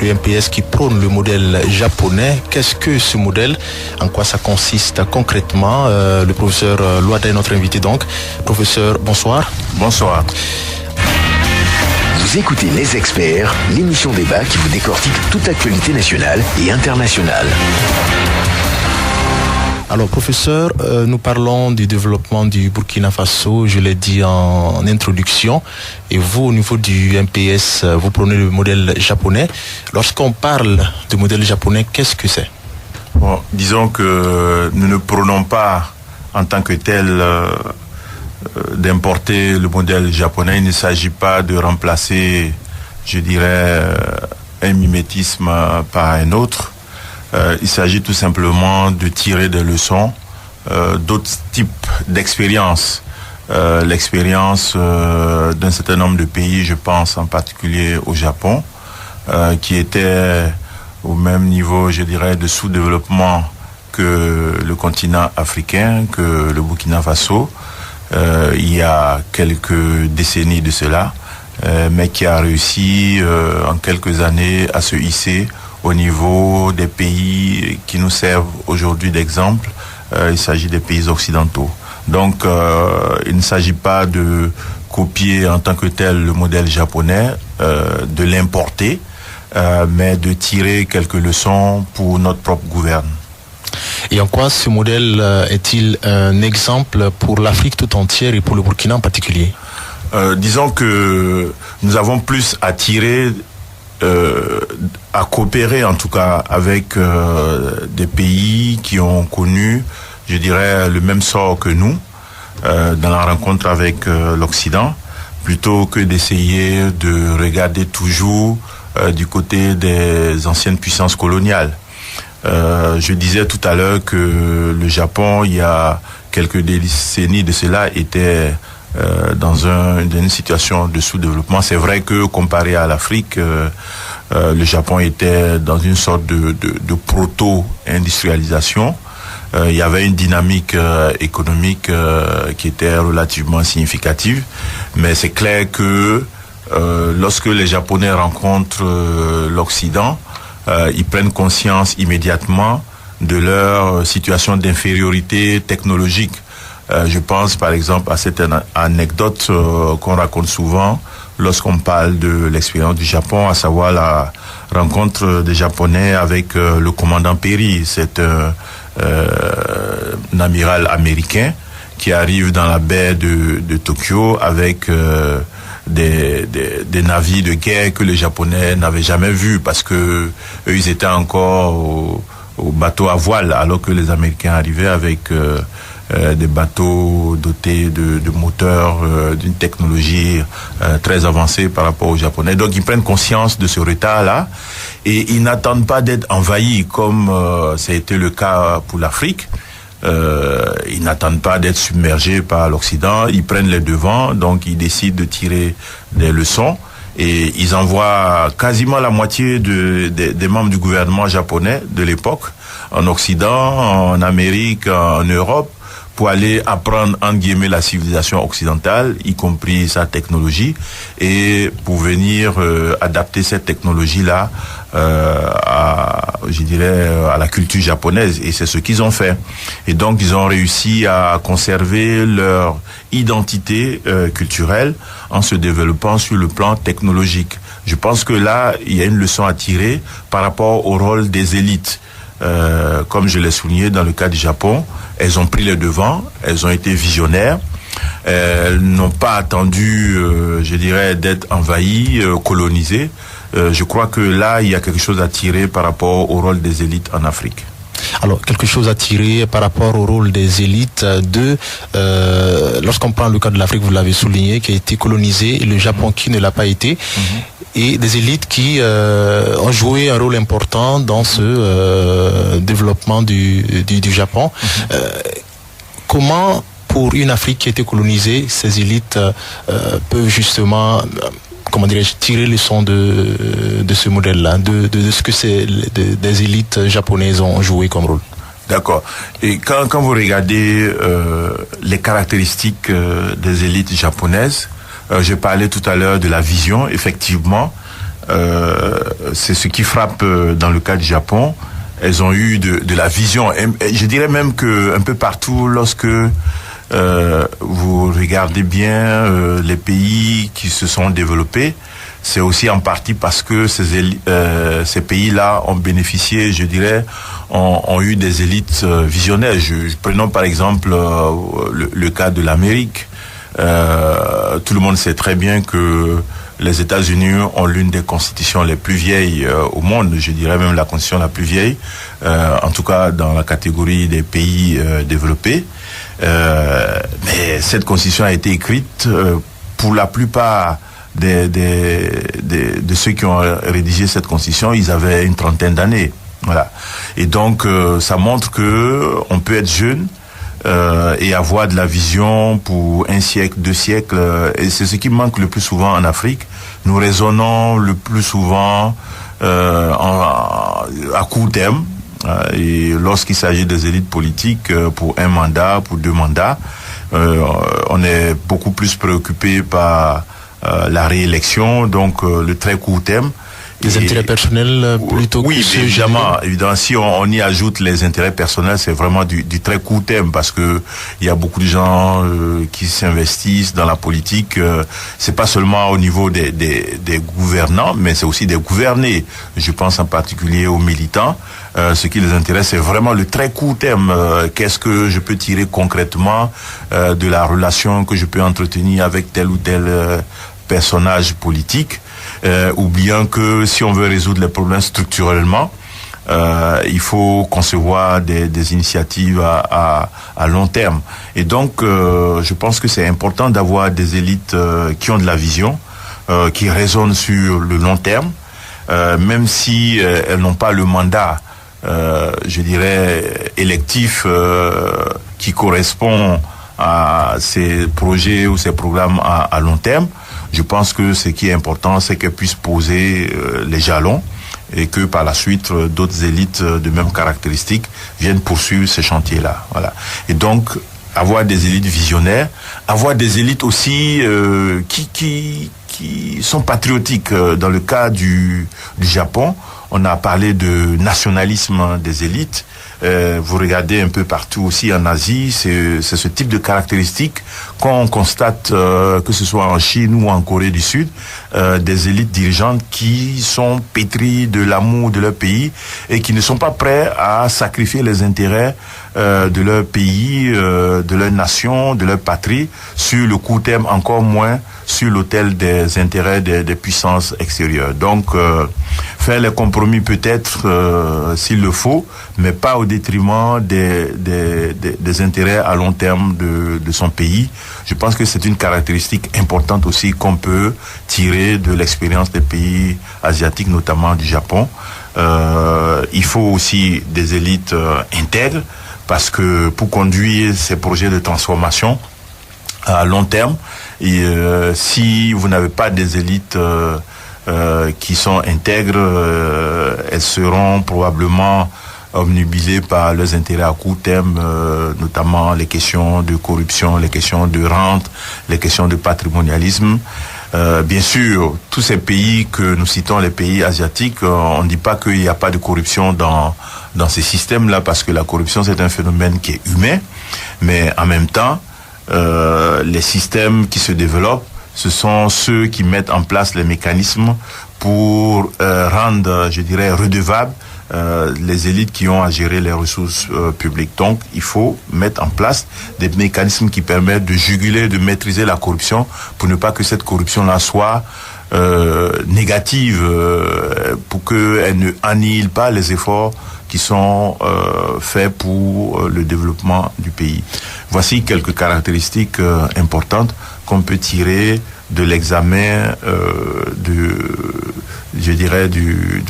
le MPS qui prône le modèle japonais. Qu'est-ce que ce modèle? En quoi ça consiste concrètement? Le professeur Loada est notre invité donc. Professeur, bonsoir. Bonsoir. Vous écoutez Les Experts, l'émission débat qui vous décortique toute actualité nationale et internationale. Alors professeur, nous parlons du développement du Burkina Faso, je l'ai dit en introduction, et vous au niveau du MPS, vous prenez le modèle japonais. Lorsqu'on parle du modèle japonais, qu'est-ce que c'est? Bon, disons que nous ne prenons pas en tant que tel d'importer le modèle japonais. Il ne s'agit pas de remplacer, je dirais, un mimétisme par un autre. Il s'agit tout simplement de tirer des leçons d'autres types d'expériences. L'expérience d'un certain nombre de pays, je pense en particulier au Japon, qui était au même niveau, je dirais, de sous-développement que le continent africain, que le Burkina Faso, il y a quelques décennies de cela, mais qui a réussi en quelques années à se hisser au niveau des pays qui nous servent aujourd'hui d'exemple. Il s'agit des pays occidentaux. Donc, il ne s'agit pas de copier en tant que tel le modèle japonais, de l'importer, mais de tirer quelques leçons pour notre propre gouverne. Et en quoi ce modèle est-il un exemple pour l'Afrique tout entière et pour le Burkina en particulier? Disons que nous avons plus à tirer, à coopérer en tout cas avec des pays qui ont connu, je dirais, le même sort que nous dans la rencontre avec l'Occident, plutôt que d'essayer de regarder toujours du côté des anciennes puissances coloniales. Je disais tout à l'heure que le Japon, il y a quelques décennies de cela, était dans une situation de sous-développement. C'est vrai que comparé à l'Afrique, le Japon était dans une sorte de proto-industrialisation. Il y avait une dynamique économique qui était relativement significative, mais c'est clair que lorsque les Japonais rencontrent l'Occident, ils prennent conscience immédiatement de leur situation d'infériorité technologique. Je pense par exemple à cette anecdote qu'on raconte souvent lorsqu'on parle de l'expérience du Japon, à savoir la rencontre des Japonais avec le commandant Perry. C'est un amiral américain qui arrive dans la baie de Tokyo avec des navires de guerre que les Japonais n'avaient jamais vus parce que eux, ils étaient encore au bateau à voile, alors que les Américains arrivaient avec des bateaux dotés de moteurs d'une technologie très avancée par rapport aux Japonais. Donc ils prennent conscience de ce retard-là et ils n'attendent pas d'être envahis comme ça a été le cas pour l'Afrique. Ils n'attendent pas d'être submergés par l'Occident, ils prennent les devants, donc ils décident de tirer des leçons et ils envoient quasiment la moitié des membres du gouvernement japonais de l'époque en Occident, en Amérique, en Europe, pour aller apprendre, entre guillemets, la civilisation occidentale, y compris sa technologie, et pour venir adapter cette technologie-là je dirais, à la culture japonaise. Et c'est ce qu'ils ont fait. Et donc, ils ont réussi à conserver leur identité culturelle en se développant sur le plan technologique. Je pense que là, il y a une leçon à tirer par rapport au rôle des élites. Comme je l'ai souligné dans le cas du Japon, elles ont pris les devants, elles ont été visionnaires, elles n'ont pas attendu, je dirais, d'être envahies, colonisées. Je crois que là, il y a quelque chose à tirer par rapport au rôle des élites en Afrique. Alors, quelque chose à tirer par rapport au rôle des élites lorsqu'on prend le cas de l'Afrique, vous l'avez souligné, qui a été colonisée, et le Japon qui ne l'a pas été, et des élites qui ont joué un rôle important dans ce développement du Japon. Comment, pour une Afrique qui a été colonisée, ces élites peuvent justement... comment dirais-je, tirer leçon de ce modèle-là, de ce que des élites japonaises ont joué comme rôle. D'accord. Et quand vous regardez les caractéristiques des élites japonaises, je parlais tout à l'heure de la vision. Effectivement, c'est ce qui frappe dans le cas du Japon. Elles ont eu de la vision. Et je dirais même que un peu partout, lorsque vous regardez bien les pays qui se sont développés, c'est aussi en partie parce que ces pays-là ont bénéficié, je dirais, ont eu des élites visionnaires. Prenons par exemple le cas de l'Amérique. Tout le monde sait très bien que les États-Unis ont l'une des constitutions les plus vieilles au monde, je dirais même la constitution la plus vieille, en tout cas dans la catégorie des pays développés. Mais cette constitution a été écrite pour la plupart de ceux qui ont rédigé cette constitution, ils avaient une trentaine d'années. Voilà. Et donc, ça montre que on peut être jeune et avoir de la vision pour un siècle, 2 siècles. Et c'est ce qui manque le plus souvent en Afrique. Nous raisonnons le plus souvent à court terme. Et lorsqu'il s'agit des élites politiques, pour un mandat, pour 2 mandats, on est beaucoup plus préoccupé par la réélection, donc le très court terme. Des intérêts personnels plutôt que... Oui, évidemment. Si on y ajoute les intérêts personnels, c'est vraiment du très court terme, parce que il y a beaucoup de gens qui s'investissent dans la politique. C'est pas seulement au niveau des gouvernants, mais c'est aussi des gouvernés. Je pense en particulier aux militants. Ce qui les intéresse, c'est vraiment le très court terme. Qu'est-ce que je peux tirer concrètement de la relation que je peux entretenir avec tel ou tel personnage politique, oubliant que si on veut résoudre les problèmes structurellement, il faut concevoir des initiatives à long terme. Et donc, je pense que c'est important d'avoir des élites qui ont de la vision, qui raisonnent sur le long terme, même si elles n'ont pas le mandat, je dirais, électif qui correspond à ces projets ou ces programmes à long terme. Je pense que ce qui est important, c'est qu'elles puissent poser les jalons et que par la suite, d'autres élites de même caractéristiques viennent poursuivre ces chantiers-là. Voilà. Et donc, avoir des élites visionnaires, avoir des élites aussi qui sont patriotiques. Dans le cas du Japon, on a parlé de nationalisme des élites. Vous regardez un peu partout aussi en Asie, c'est ce type de caractéristiques qu'on constate, que ce soit en Chine ou en Corée du Sud, des élites dirigeantes qui sont pétries de l'amour de leur pays et qui ne sont pas prêts à sacrifier les intérêts de leur pays, de leur nation, de leur patrie, sur le court terme, encore moins sur l'autel des intérêts des puissances extérieures. Donc, faire les compromis peut-être s'il le faut, mais pas au détriment des intérêts à long terme de son pays. Je pense que c'est une caractéristique importante aussi qu'on peut tirer de l'expérience des pays asiatiques, notamment du Japon. Il faut aussi des élites intègres, parce que pour conduire ces projets de transformation à long terme, et si vous n'avez pas des élites qui sont intègres, elles seront probablement obnubilées par leurs intérêts à court terme, notamment les questions de corruption, les questions de rente, les questions de patrimonialisme. Bien sûr, tous ces pays que nous citons, les pays asiatiques, on ne dit pas qu'il n'y a pas de corruption dans ces systèmes-là, parce que la corruption, c'est un phénomène qui est humain, mais en même temps, les systèmes qui se développent, ce sont ceux qui mettent en place les mécanismes pour rendre, je dirais, redevables les élites qui ont à gérer les ressources publiques. Donc, il faut mettre en place des mécanismes qui permettent de juguler, de maîtriser la corruption, pour ne pas que cette corruption-là soit négative, pour qu'elle ne annihile pas les efforts qui sont faits pour le développement du pays. Voici quelques caractéristiques importantes qu'on peut tirer de l'examen de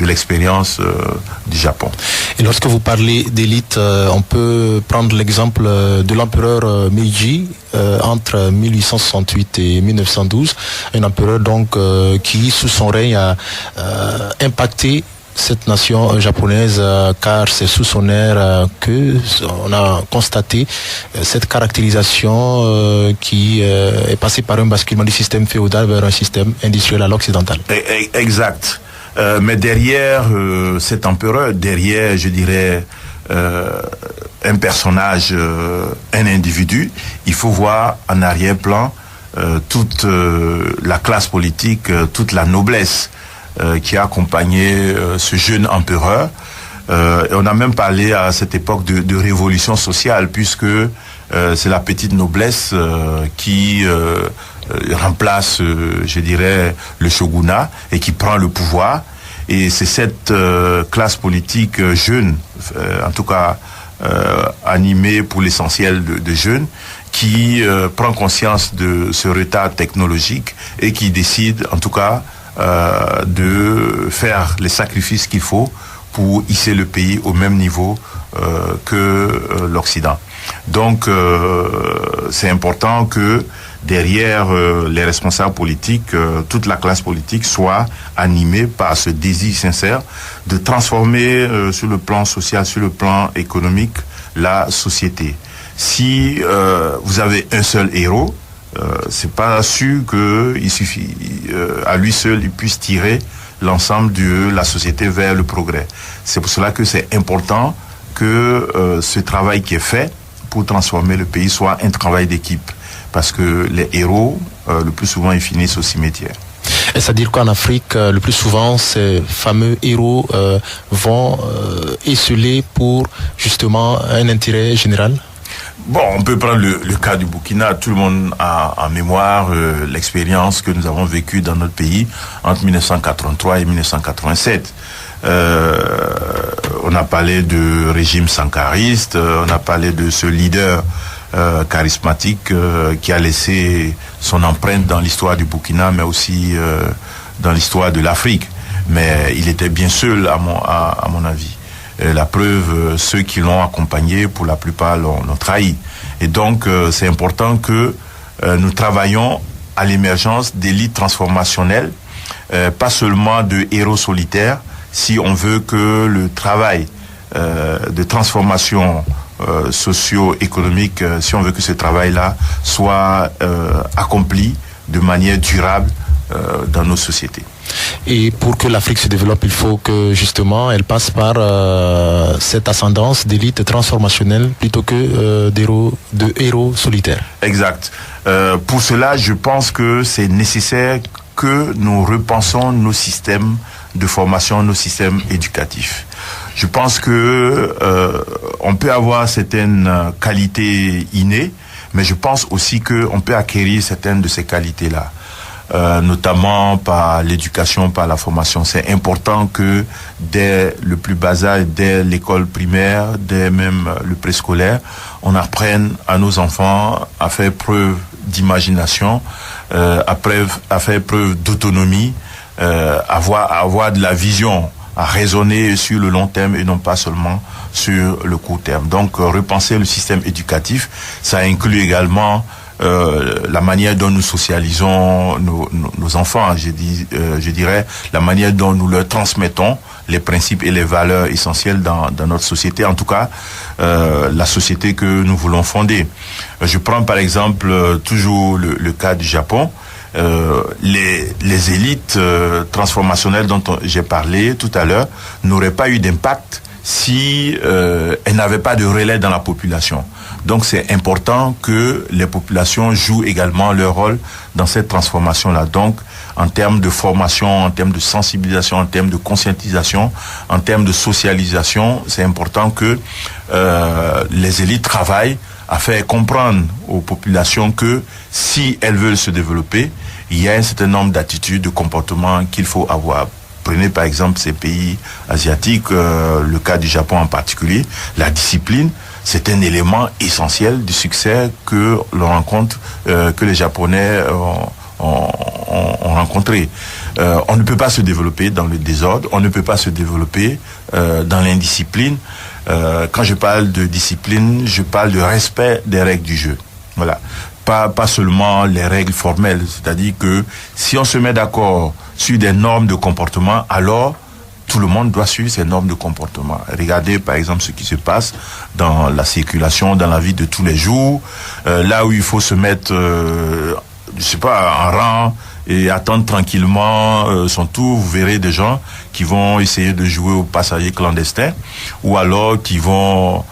l'expérience du Japon. Et lorsque vous parlez d'élite, on peut prendre l'exemple de l'empereur Meiji entre 1868 et 1912, un empereur donc qui, sous son règne, a impacté cette nation japonaise, car c'est sous son ère que on a constaté cette caractérisation qui est passée par un basculement du système féodal vers un système industriel à l'occidental. Exact. Mais derrière cet empereur, derrière, je dirais, un personnage, un individu, il faut voir en arrière-plan toute la classe politique, toute la noblesse qui a accompagné ce jeune empereur. Et on a même parlé à cette époque de révolution sociale, puisque c'est la petite noblesse qui remplace, je dirais, le shogunat et qui prend le pouvoir. Et c'est cette classe politique jeune, en tout cas animée pour l'essentiel de jeunes, qui prend conscience de ce retard technologique et qui décide, en tout cas, de faire les sacrifices qu'il faut pour hisser le pays au même niveau que l'Occident. Donc, c'est important que derrière les responsables politiques, toute la classe politique soit animée par ce désir sincère de transformer sur le plan social, sur le plan économique, la société. Si vous avez un seul héros, c'est pas sûr qu'il suffit à lui seul il puisse tirer l'ensemble de la société vers le progrès. C'est pour cela que c'est important que ce travail qui est fait pour transformer le pays soit un travail d'équipe. Parce que les héros, le plus souvent, ils finissent au cimetière. Et c'est-à-dire qu'en Afrique, le plus souvent, ces fameux héros vont esseler pour justement un intérêt général? Bon, on peut prendre le cas du Burkina. Tout le monde a en mémoire l'expérience que nous avons vécue dans notre pays entre 1983 et 1987. On a parlé de régime sankariste, on a parlé de ce leader charismatique qui a laissé son empreinte dans l'histoire du Burkina, mais aussi dans l'histoire de l'Afrique. Mais il était bien seul, à mon avis. La preuve, ceux qui l'ont accompagné, pour la plupart, l'ont trahi. Et donc, c'est important que nous travaillions à l'émergence d'élites transformationnelles, pas seulement de héros solitaires, si on veut que le travail de transformation socio-économique, si on veut que ce travail-là soit accompli de manière durable dans nos sociétés. Et pour que l'Afrique se développe, il faut que justement elle passe par cette ascendance d'élite transformationnelle plutôt que de héros solitaires. Exact. Pour cela, je pense que c'est nécessaire que nous repensons nos systèmes de formation, nos systèmes éducatifs. Je pense que on peut avoir certaines qualités innées, mais je pense aussi qu'on peut acquérir certaines de ces qualités-là. Notamment par l'éducation, par la formation. C'est important que dès le plus bas âge, dès l'école primaire, dès même le préscolaire, on apprenne à nos enfants à faire preuve d'imagination, à faire preuve d'autonomie, à avoir de la vision, à raisonner sur le long terme et non pas seulement sur le court terme. Donc repenser le système éducatif, ça inclut également la manière dont nous socialisons nos enfants, je dirais, la manière dont nous leur transmettons les principes et les valeurs essentielles dans notre société, en tout cas la société que nous voulons fonder. Je prends par exemple toujours le cas du Japon. Les élites transformationnelles dont j'ai parlé tout à l'heure n'auraient pas eu d'impact si elles n'avaient pas de relais dans la population. Donc c'est important que les populations jouent également leur rôle dans cette transformation-là. Donc en termes de formation, en termes de sensibilisation, en termes de conscientisation, en termes de socialisation, c'est important que les élites travaillent à faire comprendre aux populations que si elles veulent se développer, il y a un certain nombre d'attitudes, de comportements qu'il faut avoir. Prenez par exemple ces pays asiatiques, le cas du Japon en particulier, la discipline, c'est un élément essentiel du succès que l'on rencontre, que les Japonais ont rencontré. On ne peut pas se développer dans le désordre, on ne peut pas se développer dans l'indiscipline. Quand je parle de discipline, je parle de respect des règles du jeu. Voilà. Pas seulement les règles formelles, c'est-à-dire que si on se met d'accord sur des normes de comportement, alors tout le monde doit suivre ces normes de comportement. Regardez par exemple ce qui se passe dans la circulation, dans la vie de tous les jours, là où il faut se mettre, je sais pas, en rang et attendre tranquillement son tour. Vous verrez des gens qui vont essayer de jouer aux passagers clandestins ou alors qui vont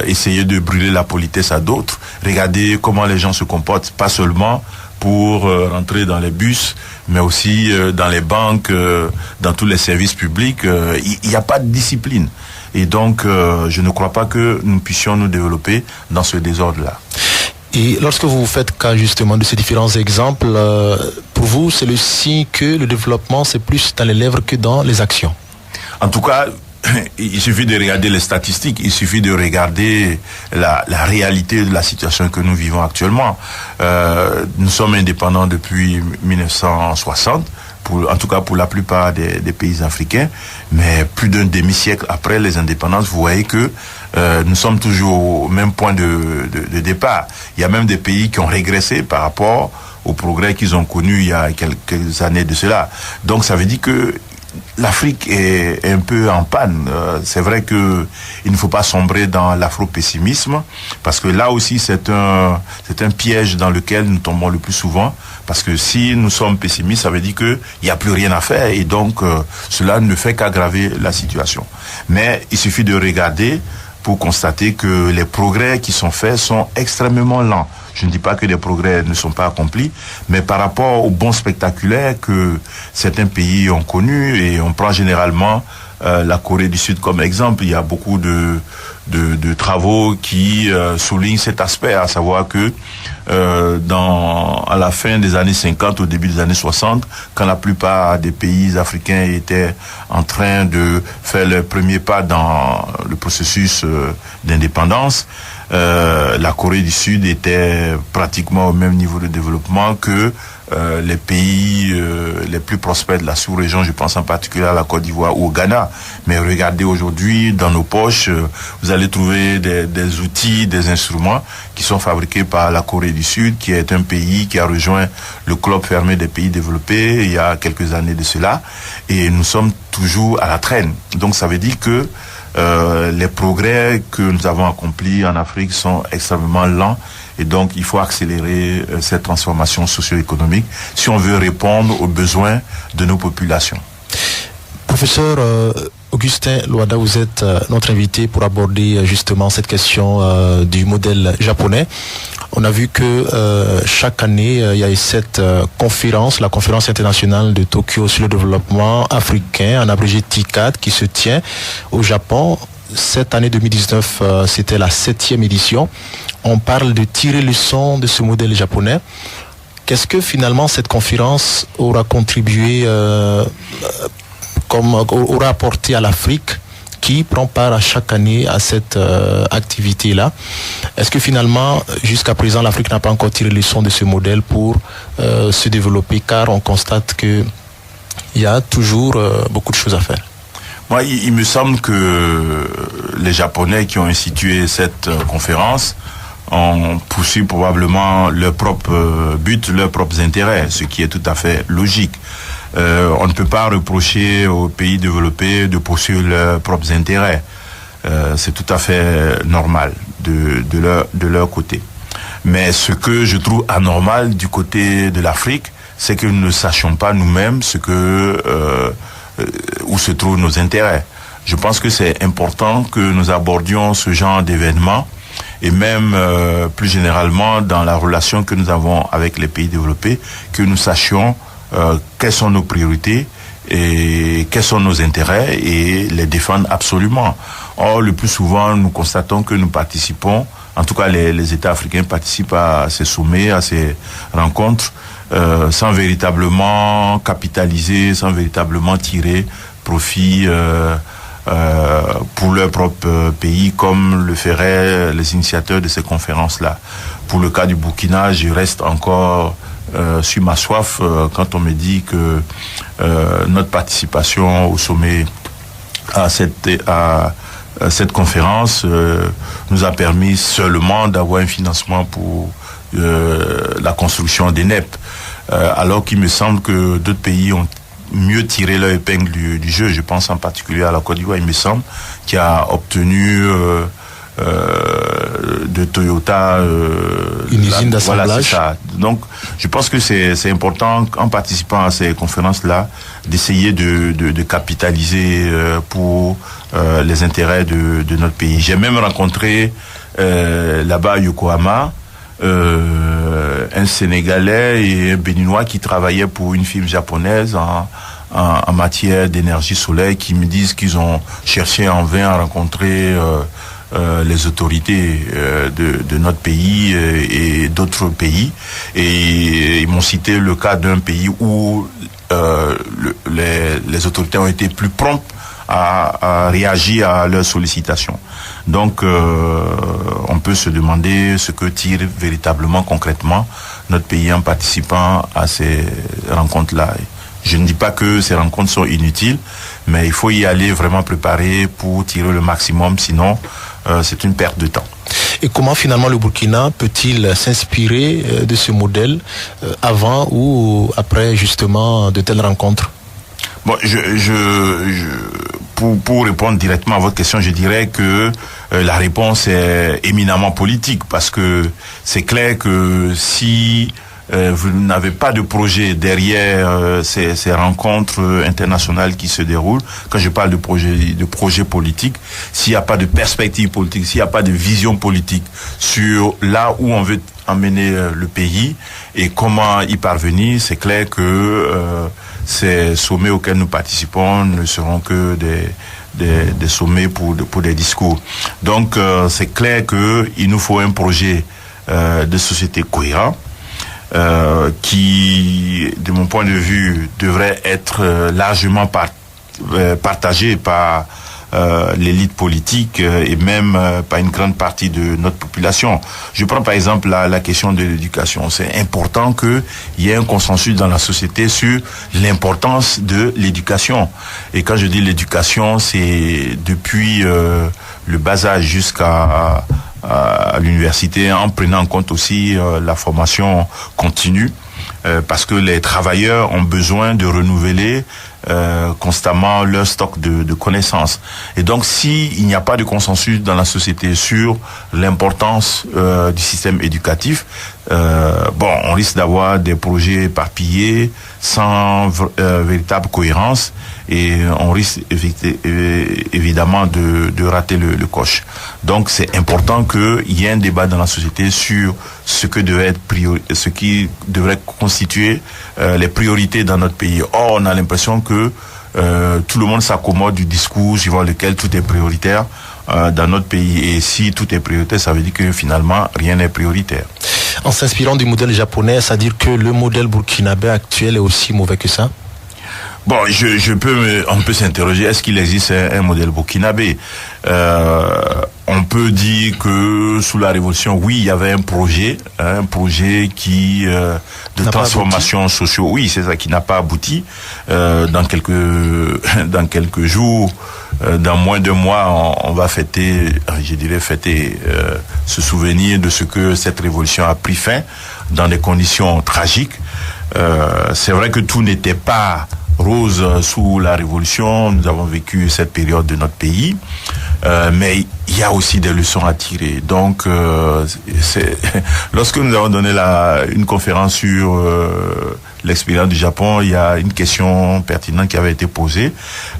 essayer de brûler la politesse à d'autres. Regardez comment les gens se comportent, pas seulement pour rentrer dans les bus, mais aussi dans les banques, dans tous les services publics. Il n'y a pas de discipline. Et donc, je ne crois pas que nous puissions nous développer dans ce désordre-là. Et lorsque vous faites cas justement de ces différents exemples, pour vous, c'est le signe que le développement, c'est plus dans les lèvres que dans les actions? En tout cas, il suffit de regarder les statistiques, il suffit de regarder la réalité de la situation que nous vivons actuellement. Nous sommes indépendants depuis 1960. En tout cas pour la plupart des pays africains, mais plus d'un demi-siècle après les indépendances, vous voyez que nous sommes toujours au même point de départ. Il y a même des pays qui ont régressé par rapport aux progrès qu'ils ont connus il y a quelques années de cela. Donc ça veut dire que l'Afrique est un peu en panne. C'est vrai que il ne faut pas sombrer dans l'afro-pessimisme, parce que là aussi c'est un piège dans lequel nous tombons le plus souvent. Parce que si nous sommes pessimistes, ça veut dire qu'il n'y a plus rien à faire, et donc cela ne fait qu'aggraver la situation. Mais il suffit de regarder pour constater que les progrès qui sont faits sont extrêmement lents. Je ne dis pas que les progrès ne sont pas accomplis, mais par rapport aux bons spectaculaires que certains pays ont connus, et on prend généralement la Corée du Sud comme exemple, il y a beaucoup de travaux qui soulignent cet aspect, à savoir que à la fin des années 50, au début des années 60, quand la plupart des pays africains étaient en train de faire le premier pas dans le processus d'indépendance, la Corée du Sud était pratiquement au même niveau de développement que les pays les plus prospères de la sous-région, je pense en particulier à la Côte d'Ivoire ou au Ghana. Mais regardez aujourd'hui, dans nos poches, vous allez trouver des outils, des instruments qui sont fabriqués par la Corée du Sud, qui est un pays qui a rejoint le club fermé des pays développés il y a quelques années de cela. Et nous sommes toujours à la traîne. Donc ça veut dire que les progrès que nous avons accomplis en Afrique sont extrêmement lents, et donc il faut accélérer cette transformation socio-économique si on veut répondre aux besoins de nos populations. Professeur Augustin Loada, vous êtes notre invité pour aborder justement cette question du modèle japonais. On a vu que chaque année, il y a cette conférence, la conférence internationale de Tokyo sur le développement africain, en abrégé TICAD, qui se tient au Japon. Cette année 2019, c'était la 7e édition. On parle de tirer leçon de ce modèle japonais. Qu'est-ce que finalement cette conférence aura contribué, aura apporté à l'Afrique, qui prend part à chaque année à cette activité-là? Est-ce que finalement, jusqu'à présent, l'Afrique n'a pas encore tiré leçon de ce modèle pour se développer, car on constate qu'il y a toujours beaucoup de choses à faire? Moi, il me semble que les Japonais qui ont institué cette conférence ont poursuivi probablement leur propre but, leurs propres intérêts, ce qui est tout à fait logique. On ne peut pas reprocher aux pays développés de poursuivre leurs propres intérêts. C'est tout à fait normal de leur côté. Mais ce que je trouve anormal du côté de l'Afrique, c'est que nous ne sachions pas nous-mêmes où se trouvent nos intérêts. Je pense que c'est important que nous abordions ce genre d'événements, et même plus généralement dans la relation que nous avons avec les pays développés, que nous sachions quelles sont nos priorités et quels sont nos intérêts, et les défendre absolument. Or, le plus souvent, nous constatons que nous participons, en tout cas les États africains participent à ces sommets, à ces rencontres, sans véritablement capitaliser, sans véritablement tirer profit pour leur propre pays, comme le feraient les initiateurs de ces conférences-là. Pour le cas du Burkina, je reste encore sur ma soif quand on me dit que notre participation au sommet à cette conférence nous a permis seulement d'avoir un financement pour la construction des NEP, alors qu'il me semble que d'autres pays ont mieux tiré leur épingle du jeu. Je pense en particulier à la Côte d'Ivoire, il me semble, qui a obtenu de Toyota. Une usine d'assemblage. Voilà, c'est ça. Donc, je pense que c'est important, en participant à ces conférences-là, d'essayer de capitaliser pour les intérêts de notre pays. J'ai même rencontré là-bas à Yokohama un Sénégalais et un Béninois qui travaillaient pour une firme japonaise en matière d'énergie solaire, qui me disent qu'ils ont cherché en vain à rencontrer les autorités de notre pays et d'autres pays, et ils m'ont cité le cas d'un pays où les autorités ont été plus promptes à réagir à leurs sollicitations. Donc on peut se demander ce que tire véritablement concrètement notre pays en participant à ces rencontres-là. Je ne dis pas que ces rencontres sont inutiles, mais il faut y aller vraiment préparé pour tirer le maximum, sinon c'est une perte de temps. Et comment finalement le Burkina peut-il s'inspirer de ce modèle avant ou après justement de telles rencontres? Bon, pour répondre directement à votre question, je dirais que la réponse est éminemment politique, parce que c'est clair que si vous n'avez pas de projet derrière ces rencontres internationales qui se déroulent. Quand je parle de projet politique, s'il n'y a pas de perspective politique, s'il n'y a pas de vision politique sur là où on veut emmener le pays et comment y parvenir, c'est clair que ces sommets auxquels nous participons ne seront que des sommets pour des discours. Donc c'est clair qu'il nous faut un projet de société cohérent, qui, de mon point de vue, devrait être largement partagé par l'élite politique et même par une grande partie de notre population. Je prends par exemple la question de l'éducation. C'est important qu'il y ait un consensus dans la société sur l'importance de l'éducation. Et quand je dis l'éducation, c'est depuis le bas âge jusqu'à l'université, en prenant en compte aussi la formation continue, parce que les travailleurs ont besoin de renouveler constamment leur stock de connaissances. Et donc, s'il n'y a pas de consensus dans la société sur l'importance du système éducatif, on risque d'avoir des projets éparpillés sans véritable cohérence, et on risque évidemment de rater le coche. Donc c'est important qu'il y ait un débat dans la société sur ce qui devrait constituer les priorités dans notre pays. Or, on a l'impression que tout le monde s'accommode du discours suivant lequel tout est prioritaire dans notre pays. Et si tout est prioritaire, ça veut dire que finalement rien n'est prioritaire. En s'inspirant du modèle japonais, c'est-à-dire que le modèle burkinabé actuel est aussi mauvais que ça? Bon, on peut s'interroger, est-ce qu'il existe un modèle burkinabé? On peut dire que sous la révolution, oui, il y avait un projet qui de transformation sociale. Oui, c'est ça, qui n'a pas abouti. Dans quelques jours, dans moins de mois, on va fêter ce souvenir de ce que cette révolution a pris fin dans des conditions tragiques. C'est vrai que tout n'était pas rose sous la Révolution. Nous avons vécu cette période de notre pays, mais il y a aussi des leçons à tirer. Donc, lorsque nous avons donné une conférence sur l'expérience du Japon, il y a une question pertinente qui avait été posée,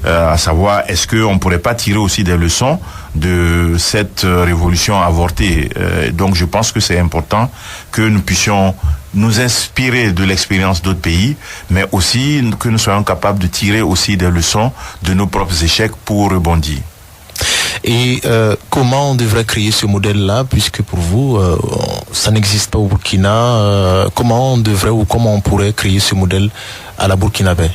à savoir, est-ce qu'on ne pourrait pas tirer aussi des leçons de cette révolution avortée? Donc, je pense que c'est important que nous puissions nous inspirer de l'expérience d'autres pays, mais aussi que nous soyons capables de tirer aussi des leçons de nos propres échecs pour rebondir. Et comment on devrait créer ce modèle-là, puisque pour vous, ça n'existe pas au Burkina, comment on pourrait créer ce modèle à la burkinabé?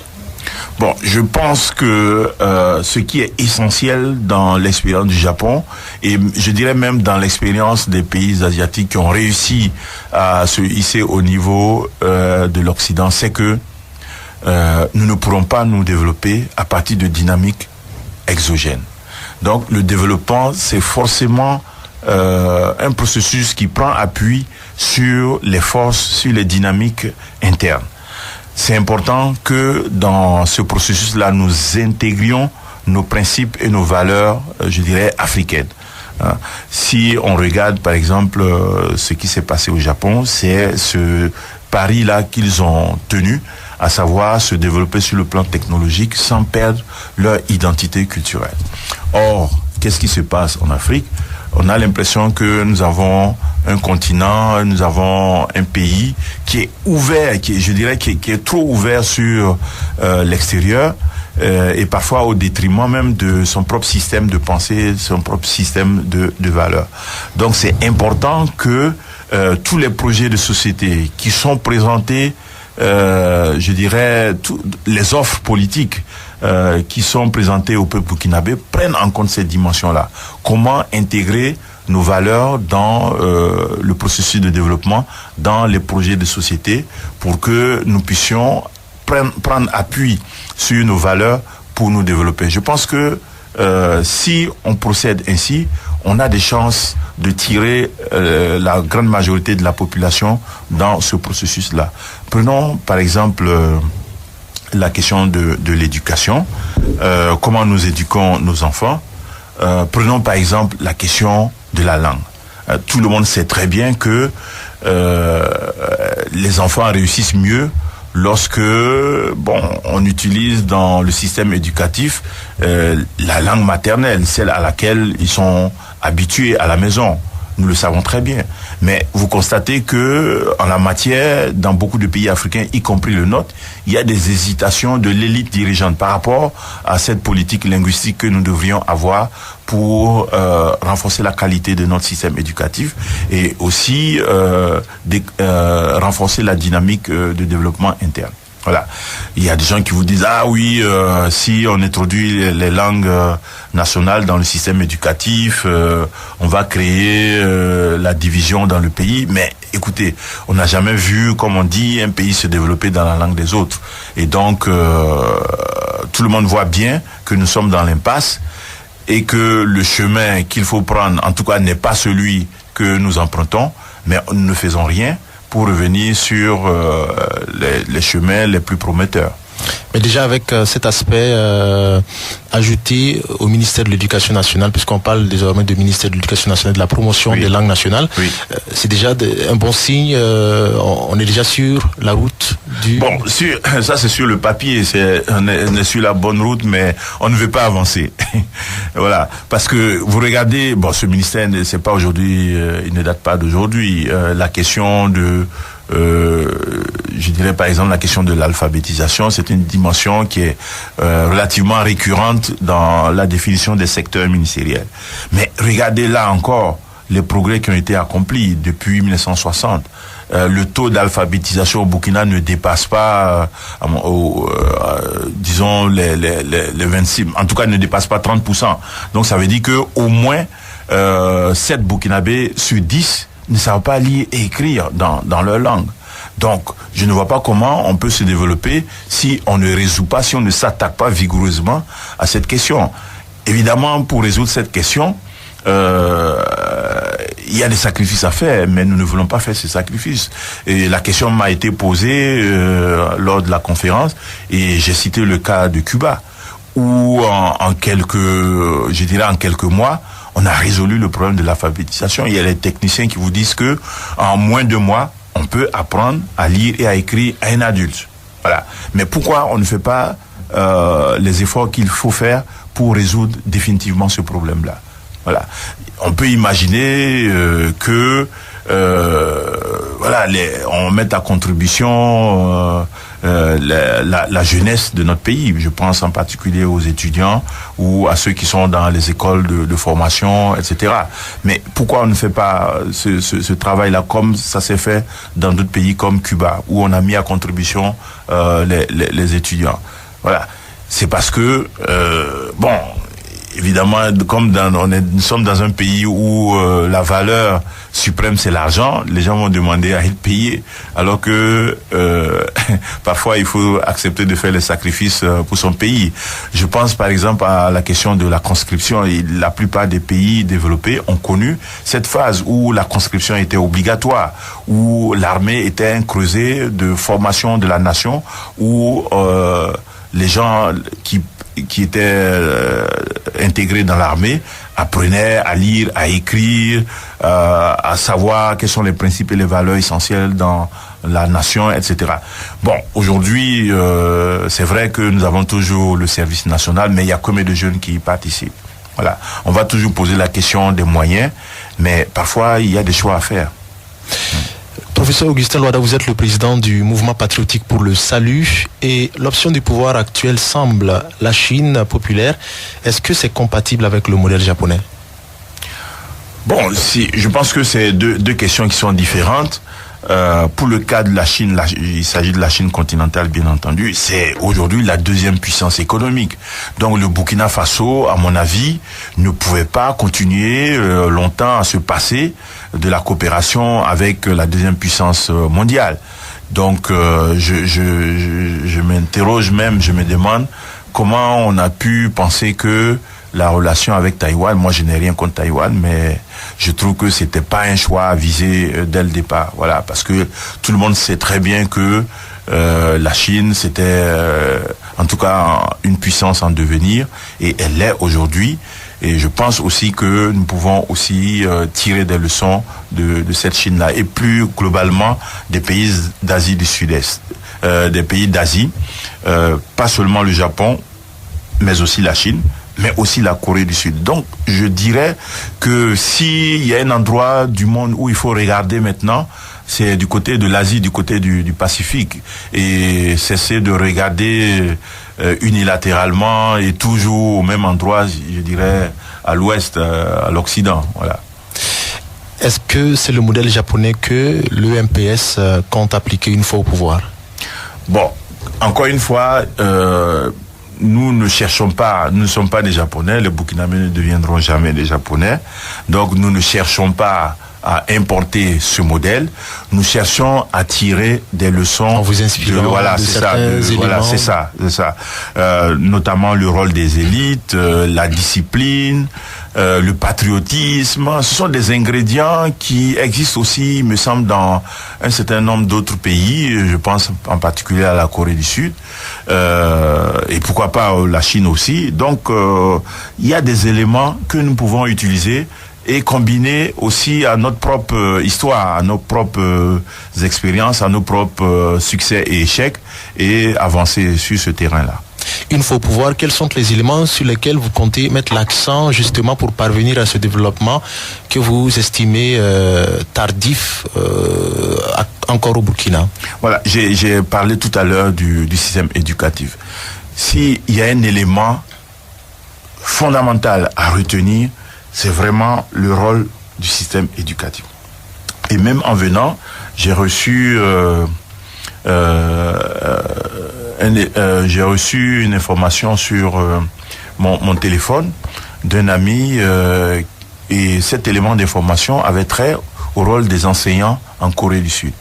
Bon, je pense que ce qui est essentiel dans l'expérience du Japon, et je dirais même dans l'expérience des pays asiatiques qui ont réussi à se hisser au niveau de l'Occident, c'est que nous ne pourrons pas nous développer à partir de dynamiques exogènes. Donc le développement, c'est forcément un processus qui prend appui sur les forces, sur les dynamiques internes. C'est important que dans ce processus-là, nous intégrions nos principes et nos valeurs, je dirais, africaines. Si on regarde, par exemple, ce qui s'est passé au Japon, c'est ce pari-là qu'ils ont tenu, à savoir se développer sur le plan technologique sans perdre leur identité culturelle. Or, qu'est-ce qui se passe en Afrique? On a l'impression que nous avons un continent, nous avons un pays qui est ouvert, qui est trop ouvert sur l'extérieur, et parfois au détriment même de son propre système de pensée, son propre système de valeurs. Donc c'est important que tous les projets de société qui sont présentés, les offres politiques qui sont présentées au peuple burkinabé prennent en compte cette dimension-là. Comment intégrer nos valeurs dans le processus de développement, dans les projets de société, pour que nous puissions prendre appui sur nos valeurs pour nous développer. Je pense que si on procède ainsi, on a des chances de tirer la grande majorité de la population dans ce processus-là. Prenons par exemple la question de l'éducation, comment nous éduquons nos enfants. Prenons par exemple la question de la langue. Tout le monde sait très bien que les enfants réussissent mieux lorsque on utilise dans le système éducatif la langue maternelle, celle à laquelle ils sont habitués à la maison. Nous le savons très bien. Mais vous constatez que, en la matière, dans beaucoup de pays africains, y compris le nôtre, il y a des hésitations de l'élite dirigeante par rapport à cette politique linguistique que nous devrions avoir pour renforcer la qualité de notre système éducatif et aussi renforcer la dynamique de développement interne. Voilà. Il y a des gens qui vous disent si on introduit les langues nationales dans le système éducatif, on va créer la division dans le pays. Mais écoutez, on n'a jamais vu, comme on dit, un pays se développer dans la langue des autres. Et donc, tout le monde voit bien que nous sommes dans l'impasse et que le chemin qu'il faut prendre, en tout cas, n'est pas celui que nous empruntons, mais nous ne faisons rien pour revenir sur les chemins les plus prometteurs. Mais déjà avec cet aspect ajouté au ministère de l'Éducation nationale, puisqu'on parle désormais du ministère de l'Éducation nationale, de la promotion des langues nationales, c'est déjà un bon signe, on est déjà sur la route du... Bon, ça c'est sur le papier, on est sur la bonne route, mais on ne veut pas avancer. Voilà, parce que vous regardez, ce ministère, c'est pas aujourd'hui, il ne date pas d'aujourd'hui, la question de... par exemple la question de l'alphabétisation, c'est une dimension qui est relativement récurrente dans la définition des secteurs ministériels. Mais regardez là encore les progrès qui ont été accomplis depuis 1960. Le taux d'alphabétisation au Burkina ne dépasse pas, disons, les 26, en tout cas ne dépasse pas 30%. Donc ça veut dire que au moins 7 Burkinabés sur 10 ne savent pas lire et écrire dans leur langue. Donc, je ne vois pas comment on peut se développer si on ne résout pas, si on ne s'attaque pas vigoureusement à cette question. Évidemment, pour résoudre cette question, il y a des sacrifices à faire, mais nous ne voulons pas faire ces sacrifices. Et la question m'a été posée lors de la conférence, et j'ai cité le cas de Cuba, où en quelques mois, on a résolu le problème de l'alphabétisation. Il y a les techniciens qui vous disent que en moins de mois, on peut apprendre à lire et à écrire à un adulte. Voilà. Mais pourquoi on ne fait pas les efforts qu'il faut faire pour résoudre définitivement ce problème-là? Voilà. On peut imaginer que on mette à contribution la jeunesse de notre pays. Je pense en particulier aux étudiants ou à ceux qui sont dans les écoles de formation, etc. Mais pourquoi on ne fait pas ce travail-là comme ça s'est fait dans d'autres pays comme Cuba, où on a mis à contribution les étudiants? Voilà. C'est parce que, évidemment, comme nous sommes dans un pays où la valeur suprême c'est l'argent, les gens vont demander à être payés, alors que parfois il faut accepter de faire les sacrifices pour son pays. Je pense par exemple à la question de la conscription. La plupart des pays développés ont connu cette phase où la conscription était obligatoire, où l'armée était un creuset de formation de la nation, où les gens qui étaient intégrés dans l'armée apprenaient à lire, à écrire, à savoir quels sont les principes et les valeurs essentielles dans la nation, etc. Bon, aujourd'hui, c'est vrai que nous avons toujours le service national, mais il y a combien de jeunes qui y participent? Voilà. On va toujours poser la question des moyens, mais parfois, il y a des choix à faire. Professeur Augustin Loada, vous êtes le président du mouvement patriotique pour le salut et l'option du pouvoir actuel semble la Chine populaire. Est-ce que c'est compatible avec le modèle japonais? Bon, je pense que c'est deux questions qui sont différentes. Pour le cas de la Chine, il s'agit de la Chine continentale, bien entendu. C'est aujourd'hui la deuxième puissance économique. Donc le Burkina Faso, à mon avis, ne pouvait pas continuer longtemps à se passer de la coopération avec la deuxième puissance mondiale. Donc je m'interroge même, je me demande comment on a pu penser que la relation avec Taïwan, moi je n'ai rien contre Taïwan, mais je trouve que c'était pas un choix à viser dès le départ. Voilà, parce que tout le monde sait très bien que la Chine c'était en tout cas une puissance en devenir et elle l'est aujourd'hui. Et je pense aussi que nous pouvons aussi tirer des leçons de cette Chine-là et plus globalement des pays d'Asie du Sud-Est, des pays d'Asie, pas seulement le Japon, mais aussi la Chine, mais aussi la Corée du Sud. Donc, je dirais que s'il y a un endroit du monde où il faut regarder maintenant, c'est du côté de l'Asie, du côté du Pacifique, et cesser de regarder unilatéralement et toujours au même endroit, je dirais, à l'ouest, à l'Occident. Voilà. Est-ce que c'est le modèle japonais que le MPS compte appliquer une fois au pouvoir? Bon, encore une fois, nous ne cherchons pas, nous ne sommes pas des Japonais, les Burkinabés ne deviendront jamais des Japonais, donc nous ne cherchons pas à importer ce modèle, nous cherchons à tirer des leçons. En vous inspirant voilà, de c'est certains éléments. Voilà, c'est ça. Notamment le rôle des élites, la discipline, le patriotisme. Ce sont des ingrédients qui existent aussi, il me semble, dans un certain nombre d'autres pays. Je pense en particulier à la Corée du Sud. Et pourquoi pas la Chine aussi. Donc, il y a des éléments que nous pouvons utiliser et combiner aussi à notre propre histoire, à nos propres expériences, à nos propres succès et échecs, et avancer sur ce terrain-là. Une fois au pouvoir, quels sont les éléments sur lesquels vous comptez mettre l'accent justement pour parvenir à ce développement que vous estimez tardif encore au Burkina? Voilà, j'ai parlé tout à l'heure du système éducatif. S'il y a un élément fondamental à retenir, c'est vraiment le rôle du système éducatif. Et même en venant, j'ai reçu une information sur mon téléphone d'un ami et cet élément d'information avait trait au rôle des enseignants en Corée du Sud.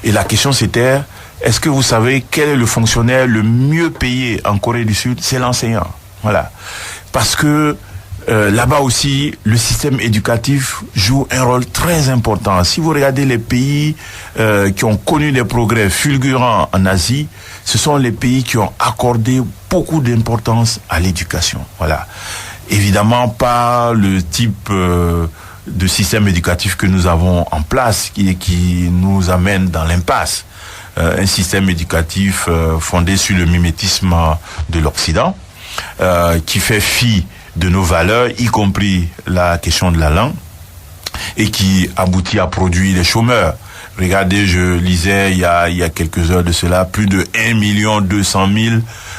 Et la question c'était, est-ce que vous savez quel est le fonctionnaire le mieux payé en Corée du Sud? C'est l'enseignant. Voilà. Parce que là-bas aussi, le système éducatif joue un rôle très important. Si vous regardez les pays qui ont connu des progrès fulgurants en Asie, ce sont les pays qui ont accordé beaucoup d'importance à l'éducation. Voilà. Évidemment, pas le type de système éducatif que nous avons en place qui nous amène dans l'impasse. Un système éducatif fondé sur le mimétisme de l'Occident, qui fait fi de nos valeurs, y compris la question de la langue, et qui aboutit à produire des chômeurs. Regardez, je lisais il y a quelques heures de cela, plus de 1 200 000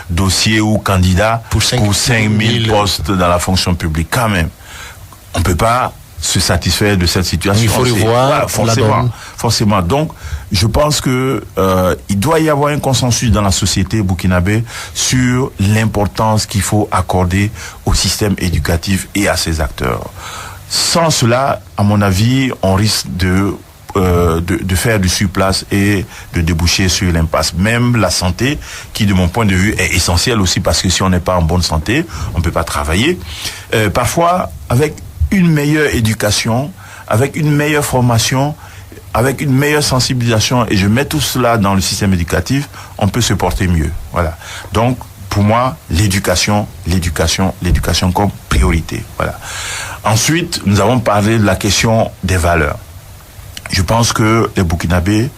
dossiers ou candidats pour 5 000 postes dans la fonction publique. Quand même, on ne peut pas se satisfaire de cette situation. Il faut revoir forcément. Donc, je pense que il doit y avoir un consensus dans la société burkinabé sur l'importance qu'il faut accorder au système éducatif et à ses acteurs. Sans cela, à mon avis, on risque de faire du surplace et de déboucher sur l'impasse. Même la santé, qui de mon point de vue est essentielle aussi, parce que si on n'est pas en bonne santé, on ne peut pas travailler. Parfois, avec une meilleure éducation, avec une meilleure formation, avec une meilleure sensibilisation, et je mets tout cela dans le système éducatif, on peut se porter mieux. Voilà. Donc, pour moi, l'éducation comme priorité. Voilà. Ensuite, nous avons parlé de la question des valeurs. Je pense que les Burkinabés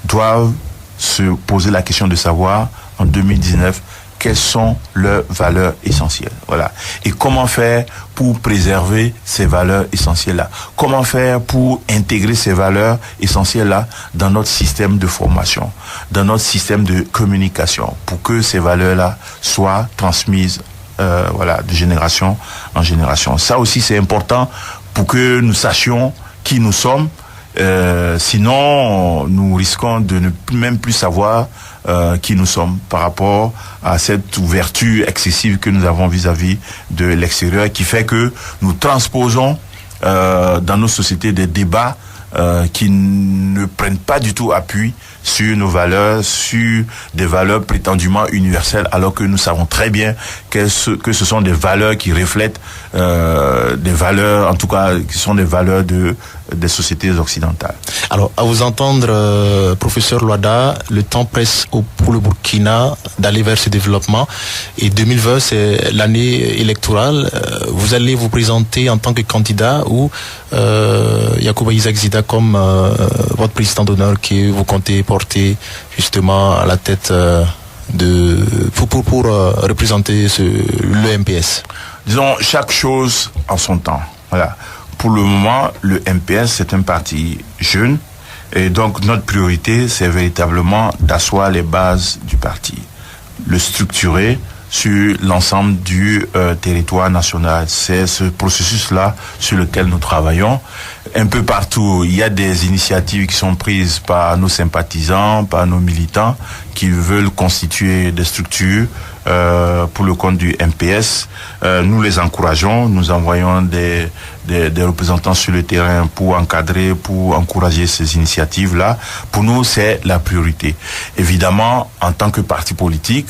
doivent se poser la question de savoir, en 2019, quelles sont leurs valeurs essentielles. Voilà. Et comment faire pour préserver ces valeurs essentielles-là? Comment faire pour intégrer ces valeurs essentielles-là dans notre système de formation, dans notre système de communication, pour que ces valeurs-là soient transmises de génération en génération. Ça aussi, c'est important pour que nous sachions qui nous sommes. Sinon, nous risquons de ne même plus savoir qui nous sommes par rapport à cette ouverture excessive que nous avons vis-à-vis de l'extérieur, qui fait que nous transposons dans nos sociétés des débats qui ne prennent pas du tout appui sur nos valeurs, sur des valeurs prétendument universelles, alors que nous savons très bien que ce sont des valeurs qui reflètent des valeurs, en tout cas, qui sont des valeurs des sociétés occidentales. Alors, à vous entendre, professeur Loada, le temps presse pour le Burkina d'aller vers ce développement. Et 2020, c'est l'année électorale. Vous allez vous présenter en tant que candidat ou Yacouba Isaac Zida comme votre président d'honneur que vous comptez porter justement à la tête pour représenter le MPS? Disons, chaque chose en son temps. Voilà. Pour le moment, le MPS, c'est un parti jeune. Et donc, notre priorité, c'est véritablement d'asseoir les bases du parti. Le structurer sur l'ensemble du territoire national. C'est ce processus-là sur lequel nous travaillons. Un peu partout, il y a des initiatives qui sont prises par nos sympathisants, par nos militants, qui veulent constituer des structures pour le compte du MPS. Nous les encourageons, nous envoyons des représentants sur le terrain pour encadrer, pour encourager ces initiatives-là. Pour nous, c'est la priorité. Évidemment, en tant que parti politique,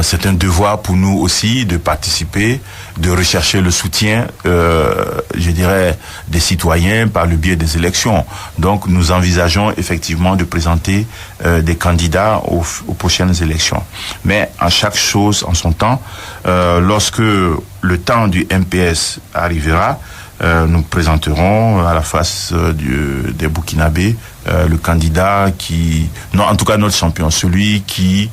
c'est un devoir pour nous aussi de participer, de rechercher le soutien, je dirais, des citoyens par le biais des élections. Donc, nous envisageons effectivement de présenter des candidats aux prochaines élections. Mais à chaque chose en son temps, lorsque le temps du MPS arrivera, nous présenterons à la face des Burkinabés le candidat en tout cas notre champion, celui qui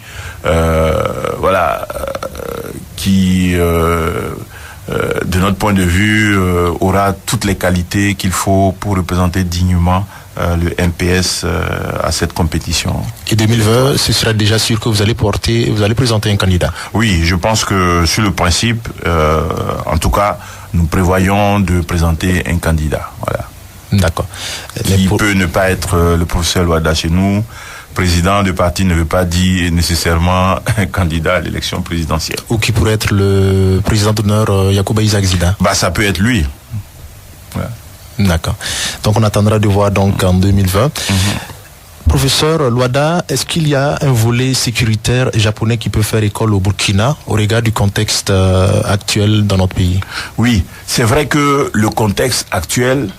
de notre point de vue aura toutes les qualités qu'il faut pour représenter dignement le MPS à cette compétition. Et 2020, ce sera déjà sûr que vous allez présenter un candidat? Oui, je pense que sur le principe, en tout cas, nous prévoyons de présenter un candidat. Voilà. D'accord. Qui peut ne pas être le professeur Loada chez nous. Président de parti ne veut pas dire nécessairement un candidat à l'élection présidentielle. Ou qui pourrait être le président d'honneur Yacouba Isaac Zida? Ça peut être lui. Ouais. D'accord. Donc on attendra de voir donc en 2020. Professeur Loada, est-ce qu'il y a un volet sécuritaire japonais qui peut faire école au Burkina au regard du contexte actuel dans notre pays? Oui, c'est vrai que le contexte actuel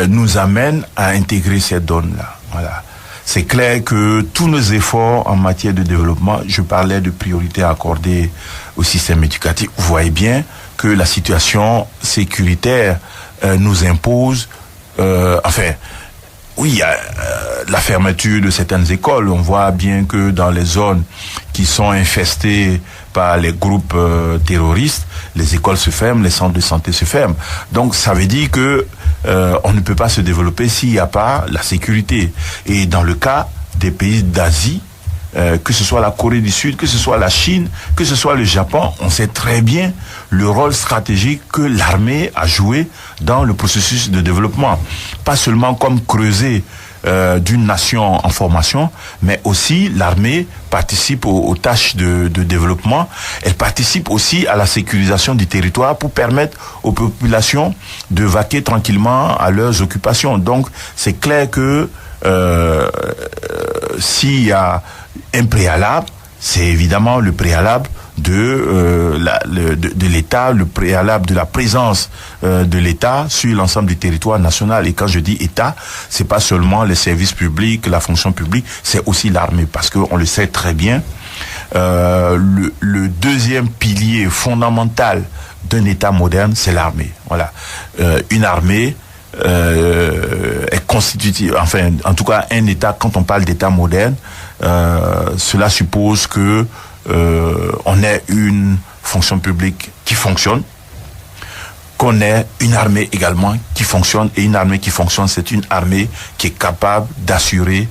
nous amène à intégrer cette donne-là. Voilà. C'est clair que tous nos efforts en matière de développement, je parlais de priorité accordée au système éducatif, vous voyez bien que la situation sécuritaire nous impose, oui, il y a la fermeture de certaines écoles. On voit bien que dans les zones qui sont infestées par les groupes terroristes, les écoles se ferment, les centres de santé se ferment. Donc ça veut dire que on ne peut pas se développer s'il n'y a pas la sécurité. Et dans le cas des pays d'Asie, que ce soit la Corée du Sud, que ce soit la Chine, que ce soit le Japon, on sait très bien le rôle stratégique que l'armée a joué dans le processus de développement. Pas seulement comme creuset d'une nation en formation, mais aussi l'armée participe aux tâches de développement. Elle participe aussi à la sécurisation du territoire pour permettre aux populations de vaquer tranquillement à leurs occupations. Donc, c'est clair que s'il y a un préalable, c'est évidemment le préalable de l'État, le préalable de la présence de l'État sur l'ensemble du territoire national. Et quand je dis État, c'est pas seulement les services publics, la fonction publique, c'est aussi l'armée, parce qu'on le sait très bien, le deuxième pilier fondamental d'un État moderne, c'est l'armée. Voilà, une armée est constitutive. Enfin, en tout cas, un État. Quand on parle d'État moderne, cela suppose que on ait une fonction publique qui fonctionne, qu'on ait une armée également qui fonctionne. Et une armée qui fonctionne, c'est une armée qui est capable d'assurer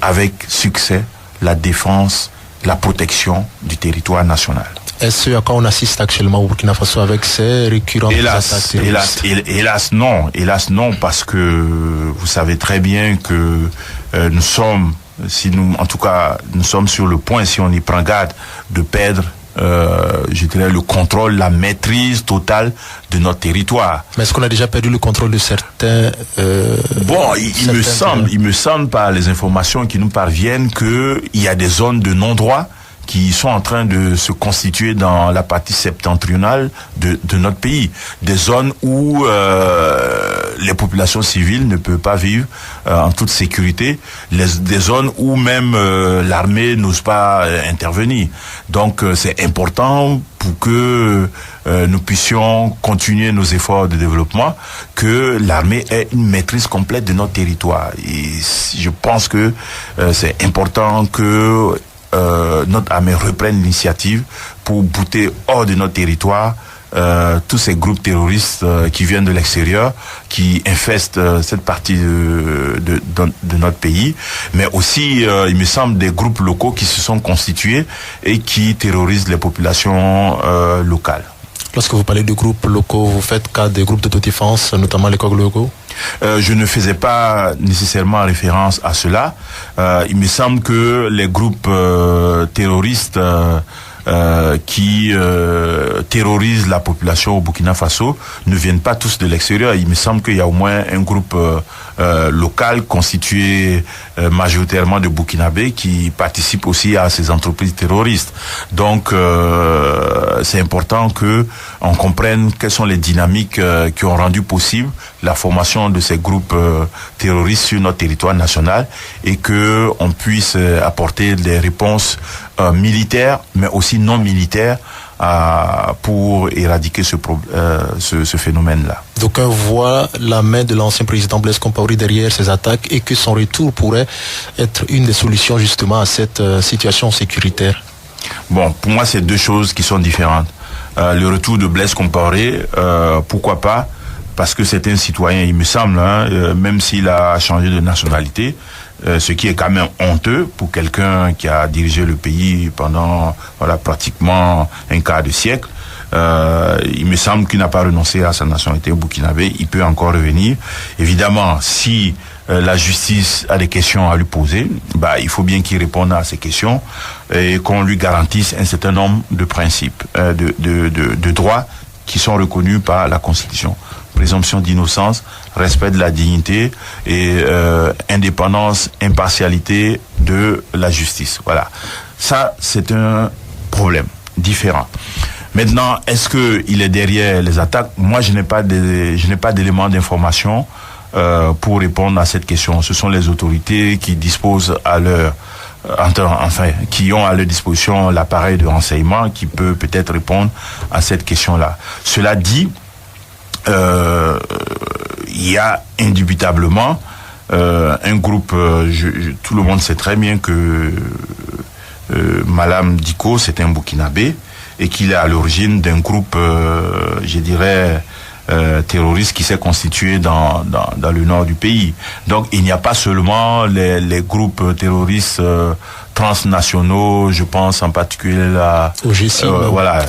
avec succès la défense, la protection du territoire national. Est-ce à quoi on assiste actuellement au Burkina Faso avec ces récurrentes attaques terroristes? Hélas non, parce que vous savez très bien que nous sommes sur le point, si on y prend garde, de perdre je dirais le contrôle, la maîtrise totale de notre territoire. Mais est-ce qu'on a déjà perdu le contrôle de certains il me semble par les informations qui nous parviennent qu'il y a des zones de non-droit qui sont en train de se constituer dans la partie septentrionale de notre pays. Des zones où les populations civiles ne peuvent pas vivre en toute sécurité. Des zones où même l'armée n'ose pas intervenir. Donc c'est important pour que nous puissions continuer nos efforts de développement, que l'armée ait une maîtrise complète de notre territoire. Et je pense que c'est important que notre armée reprenne l'initiative pour bouter hors de notre territoire tous ces groupes terroristes qui viennent de l'extérieur, qui infestent cette partie de notre pays, mais aussi, il me semble, des groupes locaux qui se sont constitués et qui terrorisent les populations locales. Lorsque vous parlez de groupes locaux, vous faites cas des groupes d'autodéfense, notamment les COG locaux? Je ne faisais pas nécessairement référence à cela. Il me semble que les groupes terroristes qui terrorisent la population au Burkina Faso ne viennent pas tous de l'extérieur. Il me semble qu'il y a au moins un groupe local constitué majoritairement de Burkinabés qui participe aussi à ces entreprises terroristes. Donc c'est important que on comprenne quelles sont les dynamiques qui ont rendu possible la formation de ces groupes terroristes sur notre territoire national et que on puisse apporter des réponses militaires mais aussi non militaires pour éradiquer ce phénomène-là. D'aucuns voient la main de l'ancien président Blaise Compaoré derrière ces attaques et que son retour pourrait être une des solutions justement à cette situation sécuritaire. Bon, pour moi, c'est deux choses qui sont différentes. Le retour de Blaise Compaoré, pourquoi pas? Parce que c'est un citoyen, il me semble, même s'il a changé de nationalité, ce qui est quand même honteux pour quelqu'un qui a dirigé le pays pendant pratiquement un quart de siècle. Il me semble qu'il n'a pas renoncé à sa nationalité burkinabé, il peut encore revenir. Évidemment, si la justice a des questions à lui poser, il faut bien qu'il réponde à ces questions et qu'on lui garantisse un certain nombre de principes, de droits qui sont reconnus par la Constitution. Présomption d'innocence, respect de la dignité et indépendance, impartialité de la justice. Voilà. Ça, c'est un problème différent. Maintenant, est-ce qu'il est derrière les attaques? Moi, je n'ai pas d'éléments d'information pour répondre à cette question. Ce sont les autorités qui disposent qui ont à leur disposition l'appareil de renseignement qui peut peut-être répondre à cette question-là. Cela dit, il y a indubitablement un groupe, tout le monde sait très bien que Malam Dicko, c'est un Burkinabé et qu'il est à l'origine d'un groupe, terroriste qui s'est constitué dans le nord du pays. Donc il n'y a pas seulement les groupes terroristes transnationaux, je pense en particulier au G5,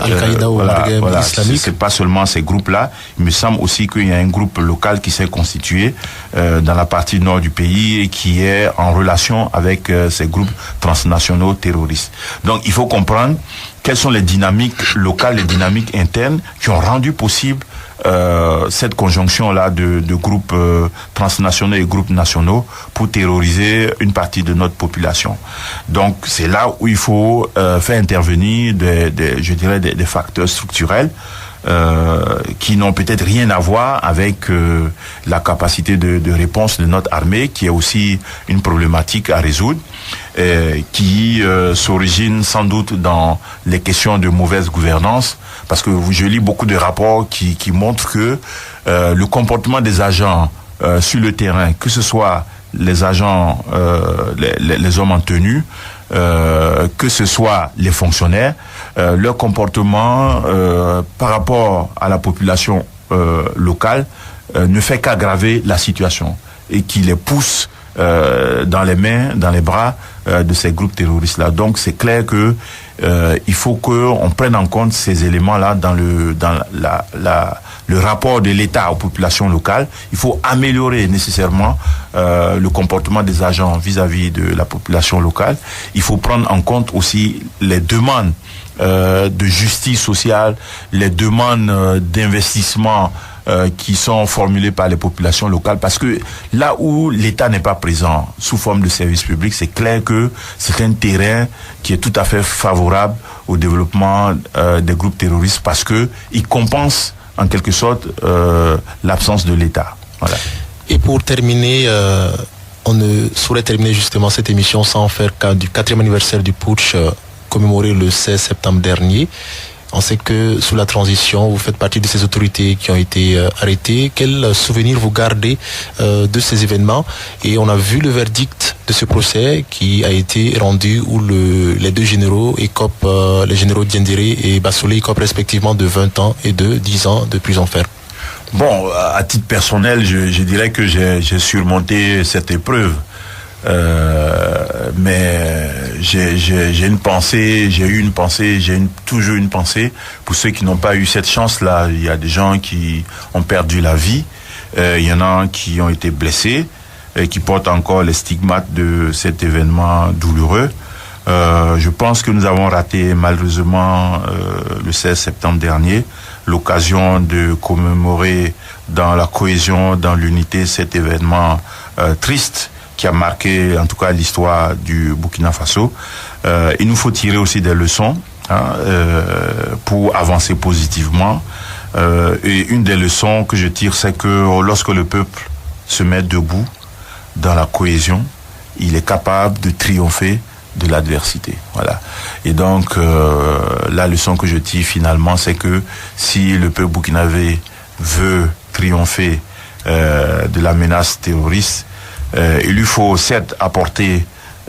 Al-Qaïda ou le islamique. C'est pas seulement ces groupes-là. Il me semble aussi qu'il y a un groupe local qui s'est constitué dans la partie nord du pays et qui est en relation avec ces groupes transnationaux terroristes. Donc il faut comprendre quelles sont les dynamiques locales, les dynamiques internes qui ont rendu possible cette conjonction-là de groupes transnationaux et groupes nationaux pour terroriser une partie de notre population. Donc c'est là où il faut faire intervenir des facteurs structurels qui n'ont peut-être rien à voir avec la capacité de réponse de notre armée, qui est aussi une problématique à résoudre, qui s'origine sans doute dans les questions de mauvaise gouvernance, parce que je lis beaucoup de rapports qui montrent que le comportement des agents sur le terrain, que ce soit les agents, les hommes en tenue, que ce soit les fonctionnaires, leur comportement par rapport à la population locale ne fait qu'aggraver la situation et qui les pousse dans les mains, dans les bras de ces groupes terroristes-là. Donc c'est clair que il faut qu'on prenne en compte ces éléments-là dans le rapport de l'État aux populations locales. Il faut améliorer nécessairement le comportement des agents vis-à-vis de la population locale. Il faut prendre en compte aussi les demandes de justice sociale, les demandes d'investissement qui sont formulées par les populations locales, parce que là où l'État n'est pas présent sous forme de service public, c'est clair que c'est un terrain qui est tout à fait favorable au développement des groupes terroristes, parce que il compense en quelque sorte l'absence de l'État. Voilà. Et pour terminer, on ne saurait terminer justement cette émission sans faire cas du 4e anniversaire du putsch commémoré le 16 septembre dernier. On sait que sous la transition, vous faites partie de ces autorités qui ont été arrêtées. Quel souvenir vous gardez de ces événements? Et on a vu le verdict de ce procès qui a été rendu où les deux généraux écopent, les généraux Diendéré et Bassolé écopent respectivement de 20 ans et de 10 ans de prison ferme. Bon, à titre personnel, je dirais que j'ai surmonté cette épreuve. Mais j'ai une pensée, toujours une pensée pour ceux qui n'ont pas eu cette chance-là. Il y a des gens qui ont perdu la vie, il y en a qui ont été blessés et qui portent encore les stigmates de cet événement douloureux. Je pense que nous avons raté malheureusement le 16 septembre dernier l'occasion de commémorer dans la cohésion, dans l'unité, cet événement triste qui a marqué en tout cas l'histoire du Burkina Faso. Il nous faut tirer aussi des leçons pour avancer positivement. Et une des leçons que je tire, c'est que lorsque le peuple se met debout dans la cohésion, il est capable de triompher de l'adversité. Voilà. Et donc, la leçon que je tire finalement, c'est que si le peuple burkinabé veut triompher de la menace terroriste, il lui faut certes apporter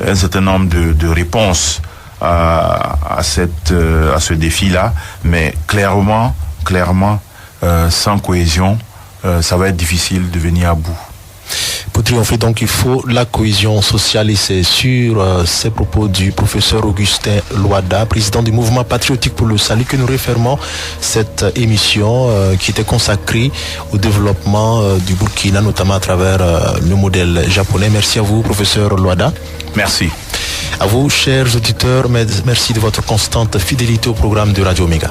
un certain nombre de réponses à ce défi-là, mais clairement, sans cohésion, ça va être difficile de venir à bout. Pour triompher, donc, il faut la cohésion sociale, et c'est sur ces propos du professeur Augustin Loada, président du mouvement patriotique pour le salut, que nous refermons cette émission qui était consacrée au développement du Burkina, notamment à travers le modèle japonais. Merci à vous, professeur Loada. Merci. À vous, chers auditeurs, merci de votre constante fidélité au programme de Radio Omega.